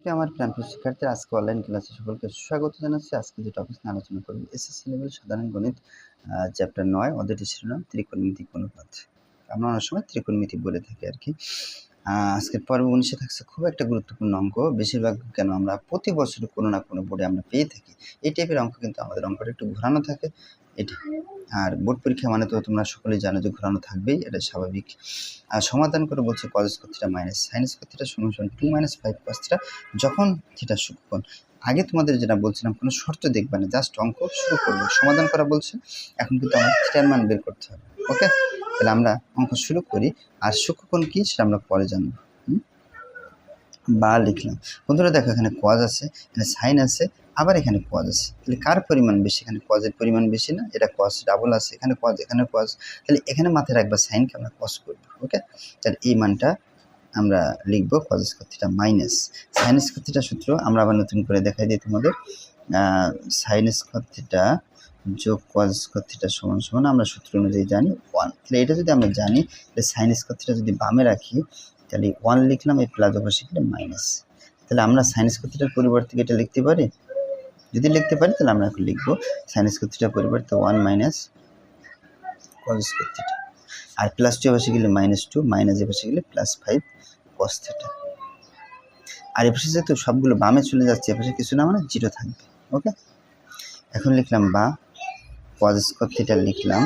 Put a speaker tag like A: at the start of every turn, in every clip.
A: আমার প্রিয় শিক্ষার্থীরা, আজকে অনলাইন ক্লাসে সকলকে স্বাগত জানাচ্ছি। আজকে যে টপিক নিয়ে আলোচনা করব, এসএসসি লেভেল সাধারণ গণিত চ্যাপ্টার 9 অধ্যায়টির শিরোনাম ত্রিকোণমিতিক অনুপাত। আমরা অনেক সময় ত্রিকোণমিতি বলে থাকি আর কি। আজকের পর্ব 19 থাকছে খুব একটা গুরুত্বপূর্ণ অঙ্ক। বেশিরভাগ কেন আমরা প্রতি বছর কোনো না কোনো বোর্ডে আমরা পেয়ে থাকি এই টাইপের অঙ্ক, কিন্তু আমাদের অঙ্কটা একটু ঘোরানো থাকে এটা। আর বোর্ড পরীক্ষা মানে তো তোমরা সকলেই জানো যে ঘোরানো থাকবেই, এটা স্বাভাবিক। আর সমাধান করে বলছে cos square theta minus sin square theta সমান 2 - 5 cos থিটা যখন থিটা সূক্ষ্মকোণ। আগে তোমাদের যেটা বলছিলাম, কোনো শর্ত দেখবে না, জাস্ট অঙ্ক শুরু করবে, সমাধান করা বলছে। এখন কিন্তু আমার থিটার মান বের করতে হবে। ওকে, তাহলে আমরা অঙ্ক শুরু করি। আর সূক্ষ্মকোণ কি সেটা আমরা পরে জানবো। বা লিখলাম। বন্ধুরা দেখো, এখানে cos আছে, এখানে sin আছে, আবার এখানে cos আছে। তাহলে কার পরিমাণ বেশি? এখানে cos এর পরিমাণ বেশি না? এটা cos ডাবল আছে, এখানে cos, এখানে cos। তাহলে এখানে মাথায় রাখবা sin কে আমরা cos করব। ওকে, তাহলে এই মানটা আমরা লিখবো cos square theta minus sin square theta সূত্র। আমরা আবার নতুন করে দেখাই দিই তোমাদের। sin স্কয়ার থিটা যোগ cos স্কয়ার থিটা সমান সমান আমরা সূত্র অনুযায়ী জানি 1। তাহলে এটা যদি আমরা জানি, তাহলে sin স্কয়ার থিটা যদি বামে রাখি, তাহলে 1 লিখলাম, এই প্লাস অবশ্যই গেলে মাইনাস। তাহলে আমরা sin স্কয়ার থিটার পরিবর্তে এটা লিখতে পারি। যদি লিখতে পারি তাহলে আমরা এখন লিখবো sin স্কয়ার থিটার পরিবর্তে 1 মাইনাস cos স্কয়ার থিটা। আর প্লাস 2 এপাশে গেলে -2, মাইনাস এপাশে গেলে +5 cos থিটা। আর এপাশে যেহেতু সবগুলো বামে চলে যাচ্ছে, এপাশে কিছু না মানে 0 থাকবে। ওকে, এখন লিখলাম বা cos স্কয়ার থিটা লিখলাম,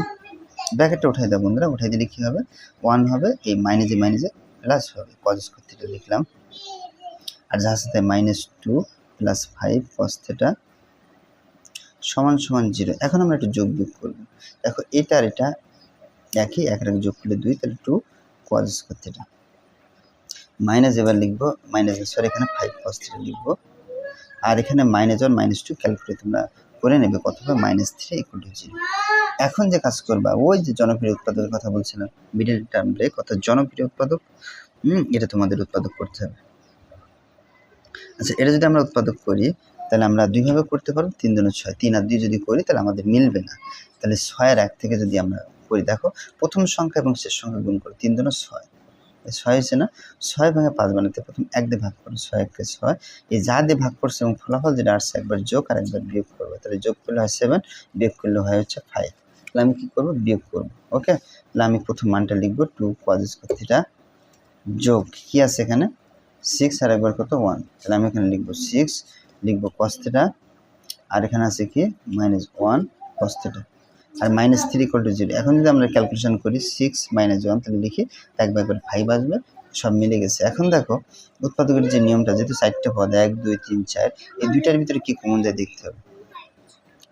A: ব্র্যাকেটটা উঠাই দাও বন্ধুরা, উঠাই দিলে কি হবে? 1 হবে, এই মাইনাসে মাইনাসে প্লাস হবে, cos স্কয়ার থিটা লিখলাম। আর যার সাথে -2 + 5 cos থিটা সমান সমান 0। এখন আমরা একটু যোগ বিয়োগ করব। দেখো এটা আর এটা একই, এক যোগ করলে 2, তাহলে 2 cos স্কয়ার থিটা মাইনাস, এবার লিখবো মাইনাস, সরি এখানে 5 cos থিটা লিখবো। আর এখানে -1 -2 ক্যালকুলেট তোমরা করে নেবে, কত হবে? -3 = 0। এখন যে কাজ করবা, ওই যে জনপ্রিয় উৎপাদকের কথা বলছিলাম, মিডল টার্ম ব্রেক অর্থাৎ জনপ্রিয় উৎপাদক, এটা তোমাদের উৎপাদক করতে হবে। আচ্ছা, এটা যদি আমরা উৎপাদক করি তাহলে আমরা দুইভাবে করতে পারবো, 3 × 6, 3 আর 2 যদি করি তাহলে আমাদের মিলবে না। তাহলে 6 আর 1 থেকে যদি আমরা করি, দেখো প্রথম সংখ্যা এবং শেষ সংখ্যা গুণ করো, 3 × 6, 6 হয়েছে না? 6 ভাঙে 5 বানাতে প্রথম 1 দিয়ে ভাগ করো, 6 × 1 = 6। এই যা দিয়ে ভাগ করছে এবং ফলাফল যেটা আসছে একবার যোগ আর একবার বিয়োগ করবো। তাহলে যোগ করলে হয় 7, বিয়োগ করলে হয় হচ্ছে 5। তাহলে আমি কি করবো? বিয়োগ করবো। ওকে, তাহলে আমি প্রথম মানটা লিখবো 2 cos স্কয়ার থিটা যোগ কি আছে এখানে 6 আর একবার কত 1। তাহলে আমি এখানে লিখবো 6, লিখবো cos থিটা, আর এখানে আছে কি -1 cos থিটা, আর -3 = 0। এখন যদি আমরা ক্যালকুলেশন করি 6 - 1, তাহলে লিখি 1/5 আসবে, সব মিলে গেছে। এখন দেখো উৎপাদকের যে নিয়মটা, যেহেতু 4টা পদ 1 2 3 4, এই দুইটার ভিতরে কি কমন যায় দেখতে হবে।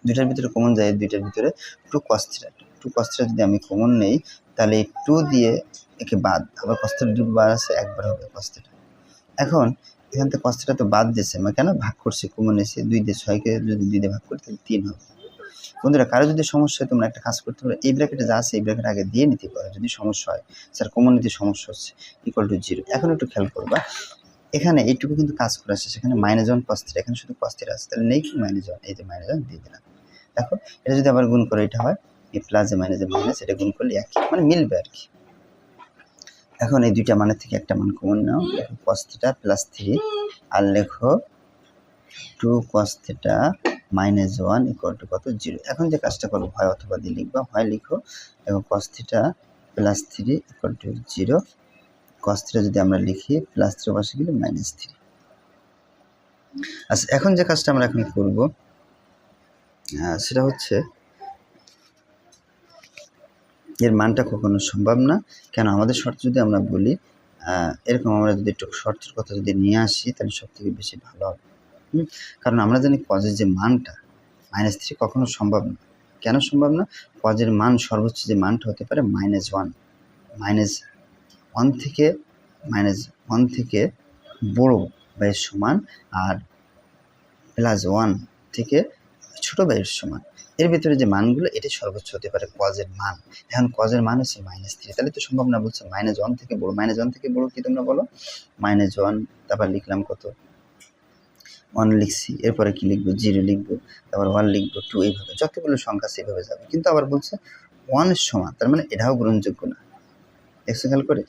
A: দুইটার ভিতরে কমন যায়, দুইটার ভিতরে 2 cos থিটা। 2 cos থিটা যদি আমি কমন নেই, তাহলে 2 দিয়ে একে বাদ, আবার cos থিটা 2 বার আছে, একবার হবে cos থিটা। এখন এখান থেকে cos থিটা তো বাদ দিয়েছে, মানে কেন? ভাগ করছি, কমন এসে 2 দিয়ে 6কে যদি 2 দিয়ে ভাগ করি তাহলে 3 হবে। বন্ধুরা, কারো যদি সমস্যা হয় তোমরা একটা কাজ করতে পারো, এই ব্র্যাকেটে যা আছে এই ব্র্যাকেট আগে দিয়ে নিতে পারো যদি সমস্যা হয়। স্যার কমন নিতে সমস্যা হচ্ছে, = 0। এখন একটু খেয়াল করবা, এখানে এইটুকু কিন্তু কাজ করে আসছে, সেখানে -1 cos থিটা, এখানে শুধু cos থিটা আছে, তাহলে নেই কি -1, এই যে -1 দিয়ে দিলাম। দেখো এটা যদি আবার গুণ করে, এটা হয় এই প্লাসে মাইনাসে মাইনাস, এটা গুণ করলে একই, মানে মিলবে আর কি। এখন এই দুইটা মানের থেকে একটা মান কমন নাও, দেখো cos থিটা +3, আর লেখো 2 cos থিটা -1 = কত? 0। এখন যে কাজটা করবো, হয় অথবা দিয়ে লিখবা, হয় লিখো এবং cos থিটা +3 = 0। cos থিটা যদি আমরা লিখি, +3 পাশে গেলে -3। আচ্ছা, এখন যে কাজটা আমরা এখন করব সেটা হচ্ছে, এর মানটা কখনো সম্ভব না। কেন? আমাদের শর্ত যদি আমরা বলি, এরকম আমরা যদি একটু শর্তের কথা যদি নিয়ে আসি, তাহলে সবথেকে বেশি ভালো হবে। কারণ আমরা জানি cos এর যে মানটা -3 কখনো সম্ভব না। কেন সম্ভব না? cos এর মান সর্বোচ্চ যে মানটা হতে পারে -1, -1 থেকে -1 থেকে বড় বা এর সমান, আর +1 থেকে ছোট বা এর সমান। এর ভিতরে যে মানগুলো, এটা সর্বোচ্চ হতে পারে cos এর মান। এখন cos এর মান হচ্ছে -3, তাহলে তো সম্ভব না। বলছে -1 থেকে বড়, -1 থেকে বড় কি তোমরা বলো? -1, তারপর লিখলাম কত? 1 লিখছি, এরপরে কি লিখবো? 0 লিখবো, তারপর 1 লিখবো, 2, এইভাবে যতগুলো সংখ্যা সেভাবে যাবে। কিন্তু আবার বলছে 1 এর সমান, তার মানে এটাও গ্রহণযোগ্য না। দেখছো খেয়াল করে?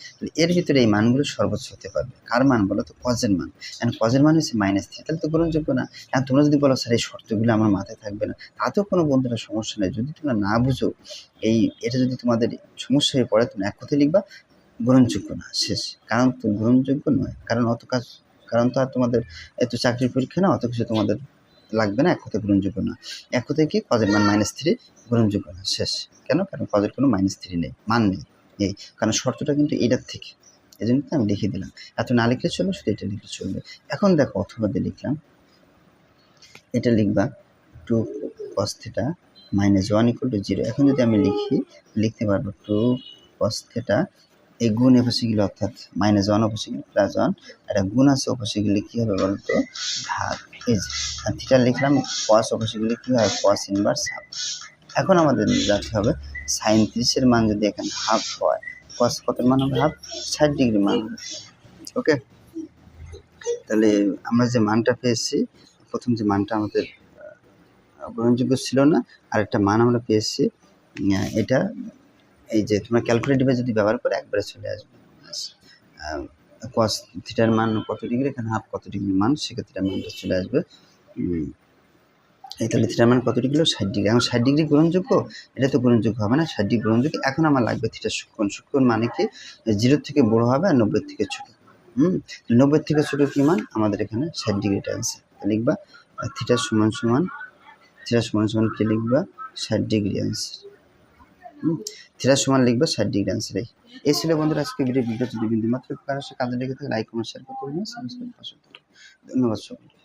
A: এর ভিতরে এই মানগুলো সর্বোচ্চ হতে পারবে। কার মান বলো তো? কজের মান। এখন কজের মান হচ্ছে -3, তাহলে তো গ্রহণযোগ্য না। এখন তোমরা যদি বলো স্যার এই শর্তগুলো আমার মাথায় থাকবে না, তাতেও কোনো বন্ধুরা সমস্যা নেই। যদি তোমরা না বুঝো এটা যদি তোমাদের সমস্যা হয়ে পড়ে, তুমি এক কথায় লিখবা গ্রহণযোগ্য না, শেষ। কারণ তো গ্রহণযোগ্য নয়, কারণ তো আর তোমাদের এত চাকরির পরীক্ষা না, অত কিছু তোমাদের লাগবে না, এক কথায় গ্রহণযোগ্য না। এক কথায় কি? কজের মান -3 গ্রহণযোগ্য না, শেষ। কেন? কারণ কজের কোনো -3 নেই, মান নেই। কারণ শর্তটা কিন্তু এটার থেকে, এই জন্য আমি লিখে দিলাম। এত না লিখলে চলবে, শুধু এটা লিখলে চলবে। এখন দেখো অথবা দিয়ে লিখলাম, এটা লিখবা 2 cos θ -1 = 0। এখন যদি আমি লিখতে পারবো 2 cos θ, এই গুণ এপাশে গেলে অর্থাৎ -1 অপাশে গেলে +1, এটা গুণ আছে অপাশে গেলে কি হবে বলতো? ভাগ। এই যে থিটা লিখলাম, cos অপাশে গেলে কি হয়? cos inverse half. এখন আমাদের যাতে হবে sin 30 এর মান যদি এখানে হাফ হয়, cos কতের মান হবে? হাফ, 60 ডিগ্রি মান হবে। ওকে, তাহলে আমরা যে মানটা পেয়েছি, প্রথম যে মানটা আমাদের গ্রহণযোগ্য ছিল না, আরেকটা মান আমরা পেয়েছি, এটা এই যে তোমরা ক্যালকুলেটরে যদি ব্যবহার করে একবারে চলে আসবে। cos থিটার মান কত ডিগ্রি, এখানে হাফ কত ডিগ্রি মান, সেক্ষেত্রে মানটা চলে আসবে। তাহলে থিটার মান কত ডিগ্রি? 60 ডিগ্রি। এখন 60 ডিগ্রি গ্রহণযোগ্য? এটা তো গ্রহণযোগ্য হবে না, 60 ডিগ্রি গ্রহণযোগ্য। এখন আমার লাগবে থিটার সূক্ষ্মকোণ। সূক্ষ্মকোণ মানে কি? 0 থেকে বড় হবে আর 90 থেকে ছোট। 90 থেকে ছোট কি মান? আমাদের এখানে 60 ডিগ্রিটা অ্যান্সার। লিখবা থিটা সমান কি লিখবা? 60 ডিগ্রি অ্যান্সার। থিটা সমান লিখবা 60 ডিগ্রি অ্যান্সার। এই ছিল বন্ধুরা আজকে ভিডিও। যদি বিন্দু মাত্র কারো কাজে লেগে থাকে লাইক কমেন্ট শেয়ার করতে পারবেন, সাবস্ক্রাইব করতে। ধন্যবাদ সকলকে।